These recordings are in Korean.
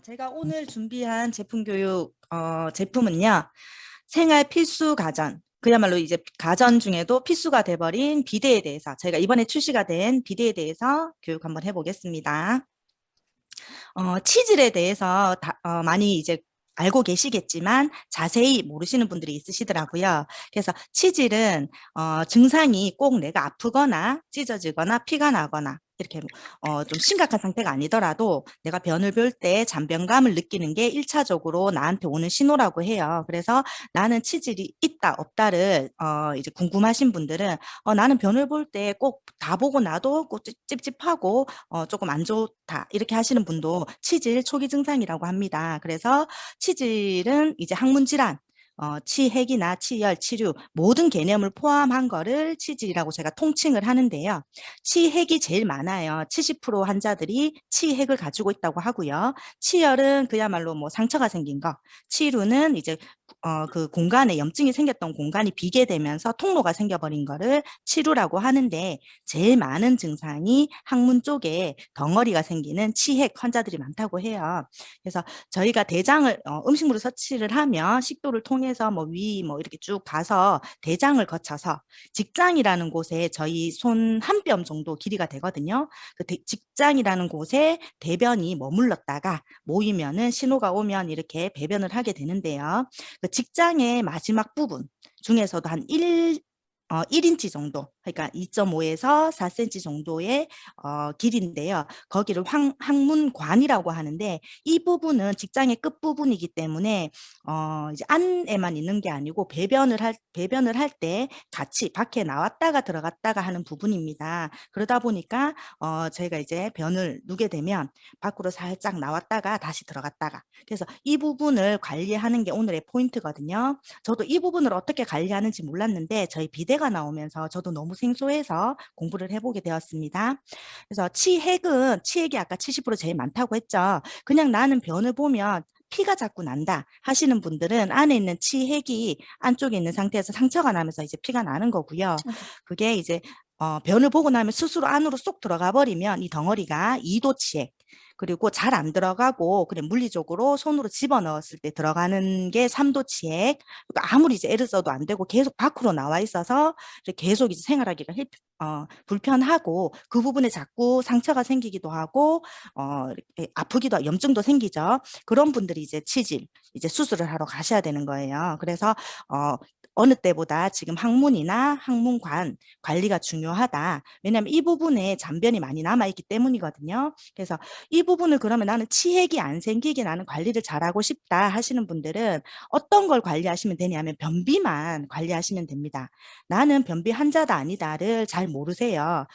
제가 오늘 준비한 제품 교육 제품은요. 생활 필수 가전, 그야말로 이제 가전 중에도 필수가 돼버린 비데에 대해서 저희가 이번에 출시가 된 비데에 대해서 교육 한번 해보겠습니다. 치질에 대해서 많이 이제 알고 계시겠지만 자세히 모르시는 분들이 있으시더라고요. 그래서 치질은 증상이 꼭 내가 아프거나 찢어지거나 피가 나거나 이렇게 좀 심각한 상태가 아니더라도 내가 변을 볼 때 잔변감을 느끼는 게 1차적으로 나한테 오는 신호라고 해요. 그래서 나는 치질이 있다 없다를 이제 궁금하신 분들은 나는 변을 볼 때 꼭 다 보고 나도 꼭 찝찝하고 조금 안 좋다 이렇게 하시는 분도 치질 초기 증상이라고 합니다. 그래서 치질은 이제 항문 질환, 치핵이나 치열, 치류 모든 개념을 포함한 거를 치질이라고 제가 통칭을 하는데요. 치핵이 제일 많아요. 70% 환자들이 치핵을 가지고 있다고 하고요. 치열은 그야말로 뭐 상처가 생긴 거, 치류는 이제 그 공간에 염증이 생겼던 공간이 비게 되면서 통로가 생겨버린 거를 치루라고 하는데 제일 많은 증상이 항문 쪽에 덩어리가 생기는 치핵 환자들이 많다고 해요. 그래서 저희가 대장을 음식물을 섭취를 하면 식도를 통해서 뭐 위 뭐 이렇게 쭉 가서 대장을 거쳐서 직장이라는 곳에 저희 손 한 뼘 정도 길이가 되거든요. 그 직장이라는 곳에 대변이 머물렀다가 모이면은 신호가 오면 이렇게 배변을 하게 되는데요. 그 직장의 마지막 부분 중에서도 한 1인치 정도, 그러니까 2.5에서 4cm 정도의 길인데요. 거기를 항문관이라고 하는데 이 부분은 직장의 끝부분이기 때문에 이제 안에만 있는 게 아니고 배변을 할 때 같이 밖에 나왔다가 들어갔다가 하는 부분입니다. 그러다 보니까 저희가 이제 변을 누게 되면 밖으로 살짝 나왔다가 다시 들어갔다가 그래서 이 부분을 관리하는 게 오늘의 포인트거든요. 저도 이 부분을 어떻게 관리하는지 몰랐는데 저희 비대가 나오면서 저도 너무 생소해서 공부를 해보게 되었습니다. 그래서 치핵이 아까 70% 제일 많다고 했죠. 그냥 나는 변을 보면 피가 자꾸 난다 하시는 분들은 안에 있는 치핵이 안쪽에 있는 상태에서 상처가 나면서 이제 피가 나는 거고요. 그게 이제 변을 보고 나면 스스로 안으로 쏙 들어가 버리면 이 덩어리가 2도 치핵 그리고 잘 안 들어가고 그냥 물리적으로 손으로 집어넣었을 때 들어가는 게 3도 치핵 그러니까 아무리 이제 애를 써도 안 되고 계속 밖으로 나와 있어서 계속 이제 생활하기가 불편하고 그 부분에 자꾸 상처가 생기기도 하고 이렇게 아프기도 하고 염증도 생기죠. 그런 분들이 이제 치질 이제 수술을 하러 가셔야 되는 거예요. 그래서 어느 때보다 지금 항문이나 항문관 관리가 중요하다. 왜냐하면 이 부분에 잔변이 많이 남아있기 때문이거든요. 그래서 이 부분을 그러면 나는 치핵이 안 생기게 나는 관리를 잘하고 싶다 하시는 분들은 어떤 걸 관리하시면 되냐면 변비만 관리하시면 됩니다. 나는 변비 환자다 아니다를 잘 모르세요.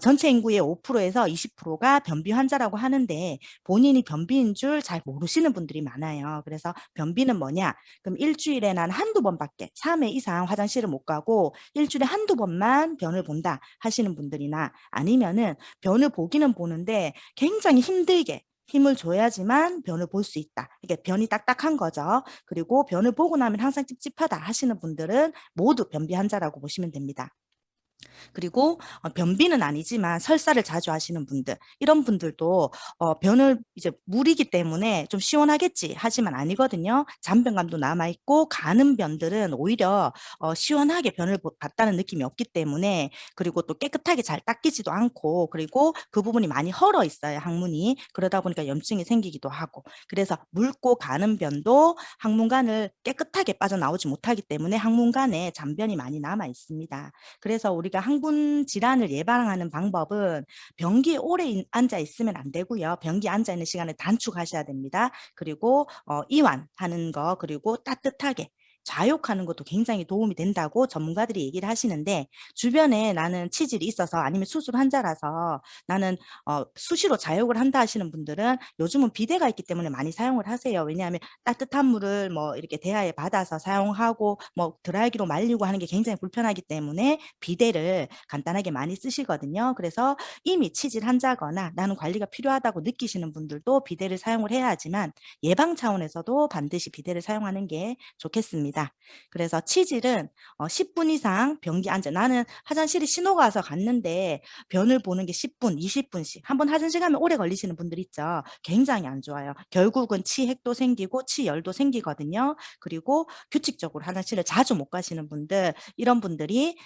전체 인구의 5%에서 20%가 변비 환자라고 하는데 본인이 변비인 줄 잘 모르시는 분들이 많아요. 그래서 변비는 뭐냐? 그럼 일주일에 난 한두 번밖에 3회 이상 화장실을 못 가고 일주일에 한두 번만 변을 본다 하시는 분들이나 아니면은 변을 보기는 보는데 굉장히 힘들게 힘을 줘야지만 변을 볼 수 있다. 이게 변이 딱딱한 거죠. 그리고 변을 보고 나면 항상 찝찝하다 하시는 분들은 모두 변비 환자라고 보시면 됩니다. 그리고 변비는 아니지만 설사를 자주 하시는 분들 이런 분들도 변을 이제 물이기 때문에 좀 시원하겠지 하지만 아니거든요. 잔변감도 남아있고 가는 변들은 오히려 시원하게 변을 봤다는 느낌이 없기 때문에 그리고 또 깨끗하게 잘 닦이지도 않고 그리고 그 부분이 많이 헐어 있어요. 항문이. 그러다 보니까 염증이 생기기도 하고 그래서 묽고 가는 변도 항문관을 깨끗하게 빠져나오지 못하기 때문에 항문관에 잔변이 많이 남아 있습니다. 그래서 우리가 항문 질환을 예방하는 방법은 변기에 오래 앉아 있으면 안 되고요. 변기에 앉아 있는 시간을 단축하셔야 됩니다. 그리고 이완하는 거 그리고 따뜻하게 좌욕하는 것도 굉장히 도움이 된다고 전문가들이 얘기를 하시는데 주변에 나는 치질이 있어서 아니면 수술 환자라서 나는 수시로 좌욕을 한다 하시는 분들은 요즘은 비데가 있기 때문에 많이 사용을 하세요. 왜냐하면 따뜻한 물을 뭐 이렇게 대야에 받아서 사용하고 뭐 드라이기로 말리고 하는 게 굉장히 불편하기 때문에 비데를 간단하게 많이 쓰시거든요. 그래서 이미 치질 환자거나 나는 관리가 필요하다고 느끼시는 분들도 비데를 사용을 해야 하지만 예방 차원에서도 반드시 비데를 사용하는 게 좋겠습니다. 좋습니다. 그래서 치질은 10분 이상 변기 앉아. 나는 화장실에 신호가 와서 갔는데 변을 보는 게 10분, 20분씩. 한번 화장실 가면 오래 걸리시는 분들 있죠. 굉장히 안 좋아요. 결국은 치핵도 생기고 치열도 생기거든요. 그리고 규칙적으로 화장실을 자주 못 가시는 분들, 이런 분들이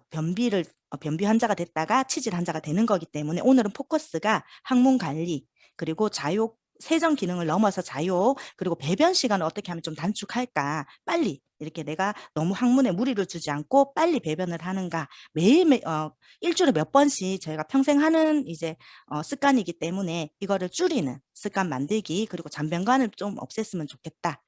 변비 환자가 됐다가 치질 환자가 되는 거기 때문에 오늘은 포커스가 항문 관리, 그리고 자욕 세정 기능을 넘어서 자욕, 그리고 배변 시간을 어떻게 하면 좀 단축할까, 빨리 이렇게 내가 너무 항문에 무리를 주지 않고 빨리 배변을 하는가, 매일 일주일에 몇 번씩 저희가 평생 하는 이제 습관이기 때문에 이거를 줄이는 습관 만들기, 그리고 잔변관을 좀 없앴으면 좋겠다.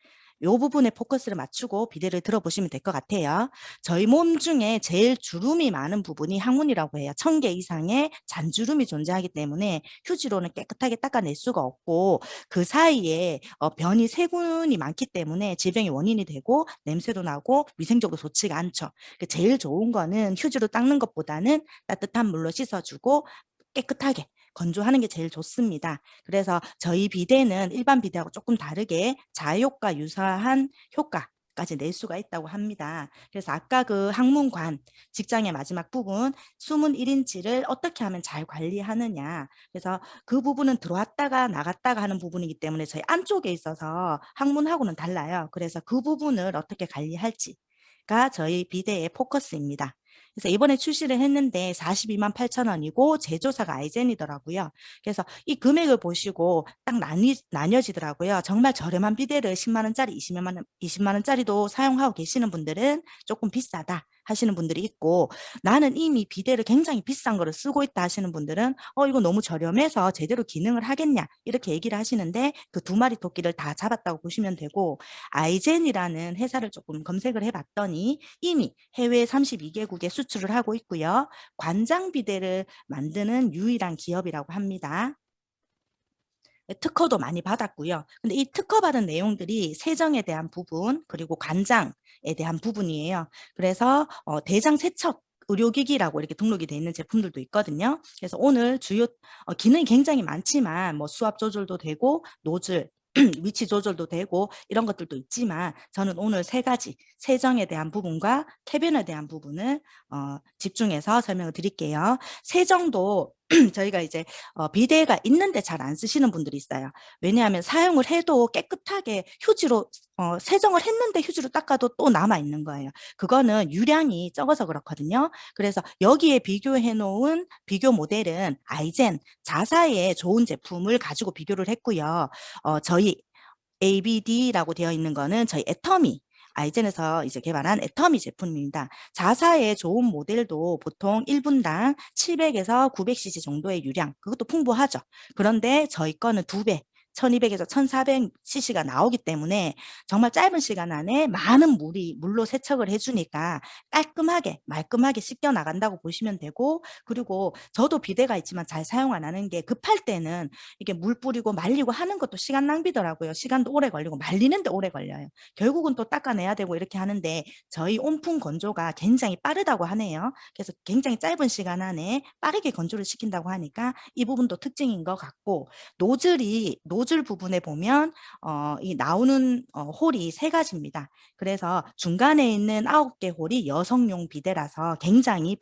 이 부분에 포커스를 맞추고 비대를 들어보시면 될 것 같아요. 저희 몸 중에 제일 주름이 많은 부분이 항문이라고 해요. 1000개 이상의 잔주름이 존재하기 때문에 휴지로는 깨끗하게 닦아낼 수가 없고, 그 사이에 변이 세균이 많기 때문에 질병의 원인이 되고 냄새도 나고 위생적으로 좋지가 않죠. 제일 좋은 거는 휴지로 닦는 것보다는 따뜻한 물로 씻어주고 깨끗하게 건조하는 게 제일 좋습니다. 그래서 저희 비데는 일반 비데하고 조금 다르게 자효과 유사한 효과까지 낼 수가 있다고 합니다. 그래서 아까 그 항문관, 직장의 마지막 부분, 숨은 1인치를 어떻게 하면 잘 관리하느냐. 그래서 그 부분은 들어왔다가 나갔다가 하는 부분이기 때문에 저희 안쪽에 있어서 항문하고는 달라요. 그래서 그 부분을 어떻게 관리할지가 저희 비데의 포커스입니다. 그래서 이번에 출시를 했는데 42만 8천 원이고 제조사가 아이젠이더라고요. 그래서 이 금액을 보시고 딱 나뉘어지더라고요. 정말 저렴한 비데를 10만 원짜리, 20만 원짜리도 사용하고 계시는 분들은 조금 비싸다 하시는 분들이 있고, 나는 이미 비데를 굉장히 비싼 거를 쓰고 있다 하시는 분들은 이거 너무 저렴해서 제대로 기능을 하겠냐 이렇게 얘기를 하시는데, 그 두 마리 토끼를 다 잡았다고 보시면 되고, 아이젠이라는 회사를 조금 검색을 해봤더니 이미 해외 32개국에 수출을 하고 있고요. 관장 비데를 만드는 유일한 기업이라고 합니다. 특허도 많이 받았고요. 근데 이 특허 받은 내용들이 세정에 대한 부분, 그리고 관장에 대한 부분이에요. 그래서 대장 세척 의료기기라고 이렇게 등록이 돼 있는 제품들도 있거든요. 그래서 오늘 주요 기능이 굉장히 많지만 뭐 수압 조절도 되고 노즐 위치 조절도 되고 이런 것들도 있지만, 저는 오늘 세 가지 세정에 대한 부분과 쾌변에 대한 부분을 집중해서 설명을 드릴게요. 세정도 저희가 이제 비데가 있는데 잘 안 쓰시는 분들이 있어요. 왜냐하면 사용을 해도 깨끗하게 휴지로 세정을 했는데 휴지로 닦아도 또 남아 있는 거예요. 그거는 유량이 적어서 그렇거든요. 그래서 여기에 비교해 놓은 비교 모델은 아이젠 자사의 좋은 제품을 가지고 비교를 했고요. 저희 ABD라고 되어 있는 거는 저희 애터미, 아이젠에서 이제 개발한 애터미 제품입니다. 자사의 좋은 모델도 보통 1분당 700에서 900cc 정도의 유량, 그것도 풍부하죠. 그런데 저희 거는 2배, 1200에서 1400cc가 나오기 때문에 정말 짧은 시간 안에 많은 물로 세척을 해주니까 깔끔하게 말끔하게 씻겨 나간다고 보시면 되고, 그리고 저도 비데가 있지만 잘 사용 안 하는 게, 급할 때는 이게 물 뿌리고 말리고 하는 것도 시간 낭비더라고요. 시간도 오래 걸리고 말리는데 오래 걸려요. 결국은 또 닦아내야 되고 이렇게 하는데, 저희 온풍 건조가 굉장히 빠르다고 하네요. 그래서 굉장히 짧은 시간 안에 빠르게 건조를 시킨다고 하니까 이 부분도 특징인 것 같고, 노즐 부분에 보면 이 나오는 홀이 세 가지입니다. 그래서 중간에 있는 9개 홀이 여성용 비데라서 굉장히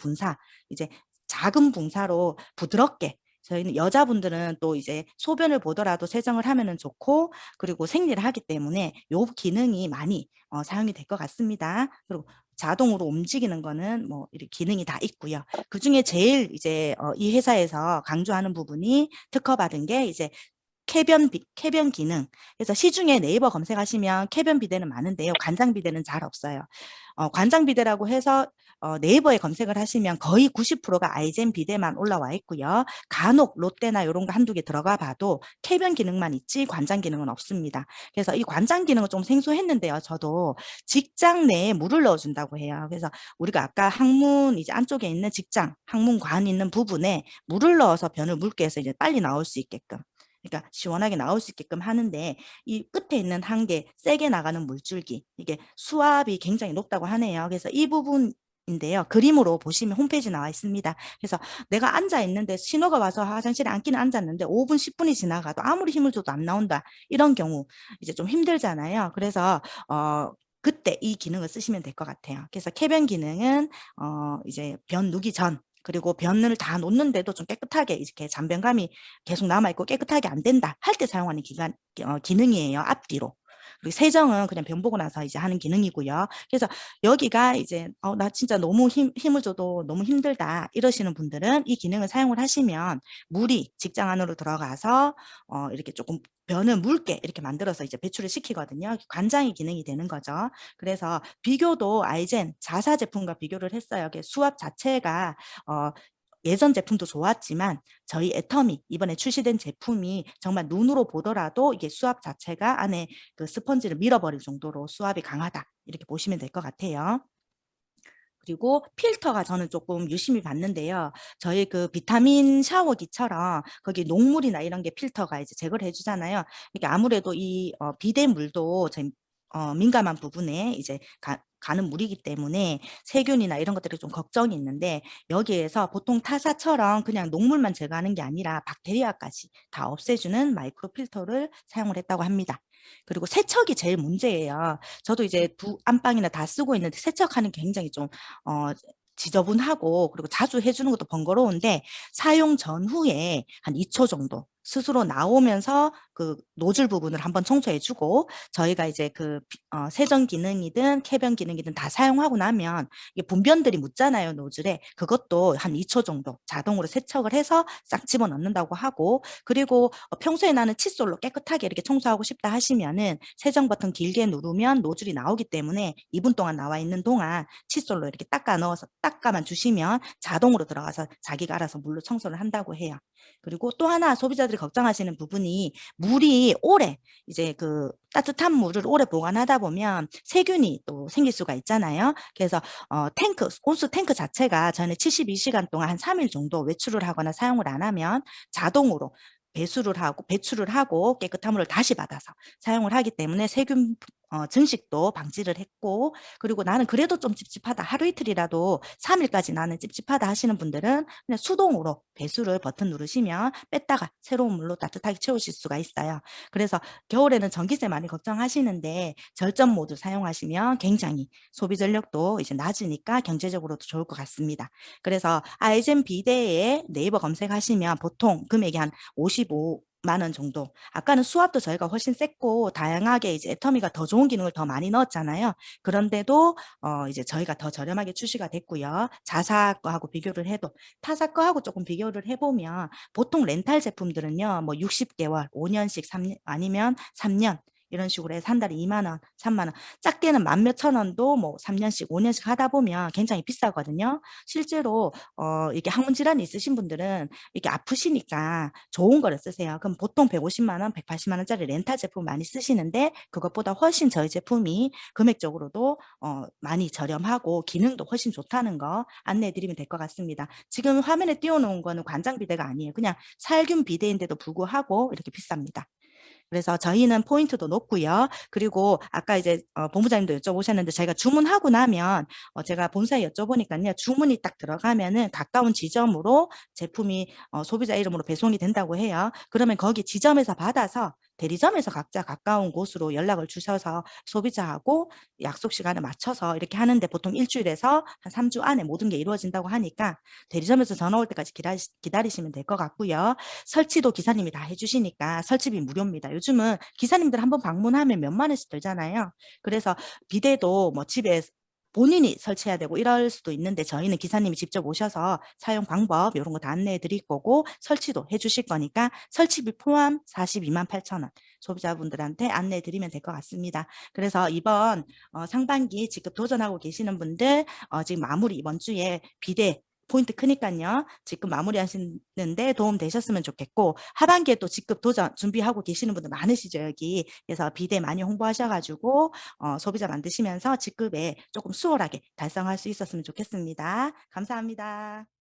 이제 작은 분사로 부드럽게, 저희는 여자분들은 또 이제 소변을 보더라도 세정을 하면은 좋고, 그리고 생리를 하기 때문에 요 기능이 많이 사용이 될 것 같습니다. 그리고 자동으로 움직이는 거는 뭐 이렇게 기능이 다 있고요. 그 중에 제일 이제 이 회사에서 강조하는 부분이 특허받은 게 이제 쾌변 기능. 그래서 시중에 네이버 검색하시면 쾌변 비데는 많은데요. 관장 비데는 잘 없어요. 관장 비데라고 해서 네이버에 검색을 하시면 거의 90%가 아이젠 비데만 올라와 있고요. 간혹 롯데나 이런 거 한두 개 들어가 봐도 쾌변 기능만 있지 관장 기능은 없습니다. 그래서 이 관장 기능은 좀 생소했는데요. 저도 직장 내에 물을 넣어준다고 해요. 그래서 우리가 아까 항문 이제 안쪽에 있는 항문관 있는 부분에 물을 넣어서 변을 묽게 해서 이제 빨리 나올 수 있게끔, 그러니까 시원하게 나올 수 있게끔 하는데, 이 끝에 있는 한 개 세게 나가는 물줄기, 이게 수압이 굉장히 높다고 하네요. 그래서 이 부분인데요. 그림으로 보시면 홈페이지 나와 있습니다. 그래서 내가 앉아 있는데 신호가 와서 화장실에 앉기는 앉았는데 5분, 10분이 지나가도 아무리 힘을 줘도 안 나온다. 이런 경우 이제 좀 힘들잖아요. 그래서 그때 이 기능을 쓰시면 될 것 같아요. 그래서 쾌변 기능은 이제 변 누기 전, 그리고 변을 다 놓는데도 좀 깨끗하게 이렇게 잔변감이 계속 남아 있고 깨끗하게 안 된다 할 때 사용하는 기능이에요. 앞뒤로. 그리고 세정은 그냥 변 보고 나서 이제 하는 기능이고요. 그래서 여기가 이제 나 진짜 너무 힘을 줘도 너무 힘들다 이러시는 분들은 이 기능을 사용을 하시면 물이 직장 안으로 들어가서 이렇게 조금 변을 묽게 이렇게 만들어서 이제 배출을 시키거든요. 관장의 기능이 되는 거죠. 그래서 비교도 아이젠 자사 제품과 비교를 했어요. 수압 자체가 어, 예전 제품도 좋았지만 저희 애터미 이번에 출시된 제품이 정말 눈으로 보더라도 이게 수압 자체가 안에 그 스펀지를 밀어버릴 정도로 수압이 강하다. 이렇게 보시면 될 것 같아요. 그리고 필터가 저는 조금 유심히 봤는데요. 저희 그 비타민 샤워기처럼 거기 녹물이나 이런 게 필터가 이제 제거를 해주잖아요. 이게 아무래도 이 비대물도 민감한 부분에 이제 가는 물이기 때문에 세균이나 이런 것들이 좀 걱정이 있는데 여기에서 보통 타사처럼 그냥 녹물만 제거하는 게 아니라 박테리아까지 다 없애주는 마이크로 필터를 사용을 했다고 합니다. 그리고 세척이 제일 문제예요. 저도 이제 두 안방이나 다 쓰고 있는데 세척하는 게 굉장히 좀 어, 지저분하고 그리고 자주 해주는 것도 번거로운데 사용 전후에 한 2초 정도 스스로 나오면서 그 노즐 부분을 한번 청소해주고 저희가 이제 그 세정 기능이든 쾌변 기능이든 다 사용하고 나면 이게 분변들이 묻잖아요 노즐에. 그것도 한 2초 정도 자동으로 세척을 해서 싹 집어넣는다고 하고, 그리고 평소에 나는 칫솔로 깨끗하게 이렇게 청소하고 싶다 하시면은 세정 버튼 길게 누르면 노즐이 나오기 때문에 2분 동안 나와 있는 동안 칫솔로 이렇게 닦아 넣어서 닦아만 주시면 자동으로 들어가서 자기가 알아서 물로 청소를 한다고 해요. 그리고 또 하나 소비자들이 걱정하시는 부분이 물이 오래 이제 그 따뜻한 물을 오래 보관하다 보면 세균이 또 생길 수가 있잖아요. 그래서 온수 탱크 자체가 저는 72시간 동안 한 3일 정도 외출을 하거나 사용을 안 하면 자동으로 배출을 하고 깨끗한 물을 다시 받아서 사용을 하기 때문에 세균 증식도 방지를 했고, 그리고 나는 그래도 좀 찝찝하다 하루 이틀이라도 3일까지 나는 찝찝하다 하시는 분들은 그냥 수동으로 배수를 버튼 누르시면 뺐다가 새로운 물로 따뜻하게 채우실 수가 있어요. 그래서 겨울에는 전기세 많이 걱정하시는데 절전 모드 사용하시면 굉장히 소비 전력도 이제 낮으니까 경제적으로도 좋을 것 같습니다. 그래서 아이젠 비데에 네이버 검색하시면 보통 금액이 한 55만 원 정도. 아까는 수압도 저희가 훨씬 셌고 다양하게 이제 애터미가 더 좋은 기능을 더 많이 넣었잖아요. 그런데도 이제 저희가 더 저렴하게 출시가 됐고요. 자사 거하고 비교를 해도 타사 거하고 조금 비교를 해보면 보통 렌탈 제품들은요, 뭐 60개월, 5년씩 3년 아니면 3년 이런 식으로 해서 한 달에 2만 원, 3만 원, 작게는 만 몇천 원도 뭐 3년씩, 5년씩 하다 보면 굉장히 비싸거든요. 실제로 이게 항문 질환이 있으신 분들은 이렇게 아프시니까 좋은 거를 쓰세요. 그럼 보통 150만 원, 180만 원짜리 렌탈 제품 많이 쓰시는데 그것보다 훨씬 저희 제품이 금액적으로도 많이 저렴하고 기능도 훨씬 좋다는 거 안내해 드리면 될 것 같습니다. 지금 화면에 띄워놓은 거는 관장 비데가 아니에요. 그냥 살균 비데인데도 불구하고 이렇게 비쌉니다. 그래서 저희는 포인트도 높고요. 그리고 아까 이제 본부장님도 여쭤보셨는데 저희가 주문하고 나면 제가 본사에 여쭤보니까요. 주문이 딱 들어가면은 가까운 지점으로 제품이 소비자 이름으로 배송이 된다고 해요. 그러면 거기 지점에서 받아서 대리점에서 각자 가까운 곳으로 연락을 주셔서 소비자하고 약속 시간에 맞춰서 이렇게 하는데 보통 일주일에서 한 3주 안에 모든 게 이루어진다고 하니까 대리점에서 전화 올 때까지 기다리시면 될 것 같고요. 설치도 기사님이 다 해주시니까 설치비 무료입니다. 요즘은 기사님들 한번 방문하면 몇만 원씩 들잖아요. 그래서 비데도 뭐 집에 본인이 설치해야 되고 이럴 수도 있는데 저희는 기사님이 직접 오셔서 사용 방법 이런 거 다 안내해 드릴 거고 설치도 해 주실 거니까 설치비 포함 42만 8천 원 소비자분들한테 안내해 드리면 될 것 같습니다. 그래서 이번 상반기 직급 도전하고 계시는 분들 지금 마무리 이번 주에 비대 포인트 크니까요. 직급 마무리하시는데 도움 되셨으면 좋겠고 하반기에 또 직급 도전 준비하고 계시는 분들 많으시죠 여기. 그래서 비대 많이 홍보하셔가지고 소비자 만드시면서 직급에 조금 수월하게 달성할 수 있었으면 좋겠습니다. 감사합니다.